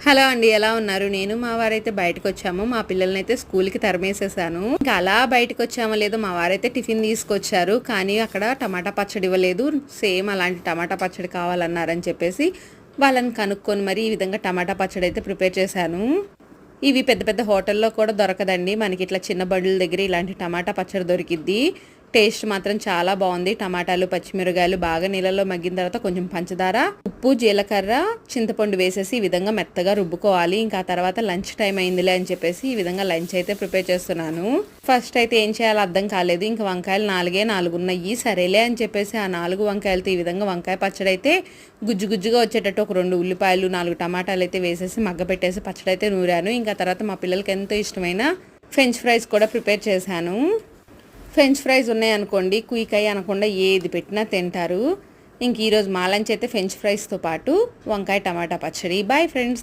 Hello అండి, ఎలా ఉన్నారు? నేను మా వారైతే బయటకు వచ్చాము. మా పిల్లల్ని అయితే స్కూల్కి తరిమేసేసాను. ఇంకా అలా బయటకు వచ్చామో లేదో మా వారైతే టిఫిన్ తీసుకొచ్చారు. కానీ అక్కడ టమాటా పచ్చడి ఇవ్వలేదు. సేమ్ అలాంటి టమాటా పచ్చడి కావాలన్నారని చెప్పేసి వాళ్ళని కనుక్కొని మరి ఈ విధంగా టమాటా పచ్చడి అయితే ప్రిపేర్ చేశాను. ఇవి పెద్ద పెద్ద హోటల్లో కూడా దొరకదండి. మనకి ఇట్లా చిన్న బడుల దగ్గర ఇలాంటి టమాటా పచ్చడి దొరికిద్ది. టేస్ట్ మాత్రం చాలా బాగుంది. టమాటాలు, పచ్చిమిరకాయలు బాగా నీళ్ళలో మగ్గిన తర్వాత కొంచెం పంచదార, ఉప్పు, జీలకర్ర, చింతపండు వేసేసి ఈ విధంగా మెత్తగా రుబ్బుకోవాలి. ఇంకా ఆ తర్వాత లంచ్ టైం అయిందిలే అని చెప్పేసి ఈ విధంగా లంచ్ అయితే ప్రిపేర్ చేస్తున్నాను. ఫస్ట్ అయితే ఏం చేయాలో అర్థం కాలేదు. ఇంకా వంకాయలు 4 ఉన్నాయి. సరేలే అని చెప్పేసి ఆ 4 వంకాయలతో ఈ విధంగా వంకాయ పచ్చడి అయితే గుజ్జు గుజ్జుగా వచ్చేటట్టు ఒక 2 ఉల్లిపాయలు, 4 టమాటాలు అయితే వేసేసి మగ్గపెట్టేసి పచ్చడి అయితే నూరాను. ఇంకా తర్వాత మా పిల్లలకి ఎంతో ఇష్టమైన ఫ్రెంచ్ ఫ్రైస్ కూడా ప్రిపేర్ చేశాను. ఫ్రెంచ్ ఫ్రైస్ ఉన్నాయనుకోండి, క్విక్ అయ్యి అనకుండా ఏది పెట్టినా తింటారు. ఇంక ఈరోజు మా లంచ్ అయితే ఫ్రెంచ్ ఫ్రైస్తో పాటు వంకాయ టమాటా పచ్చడి. Bye friends.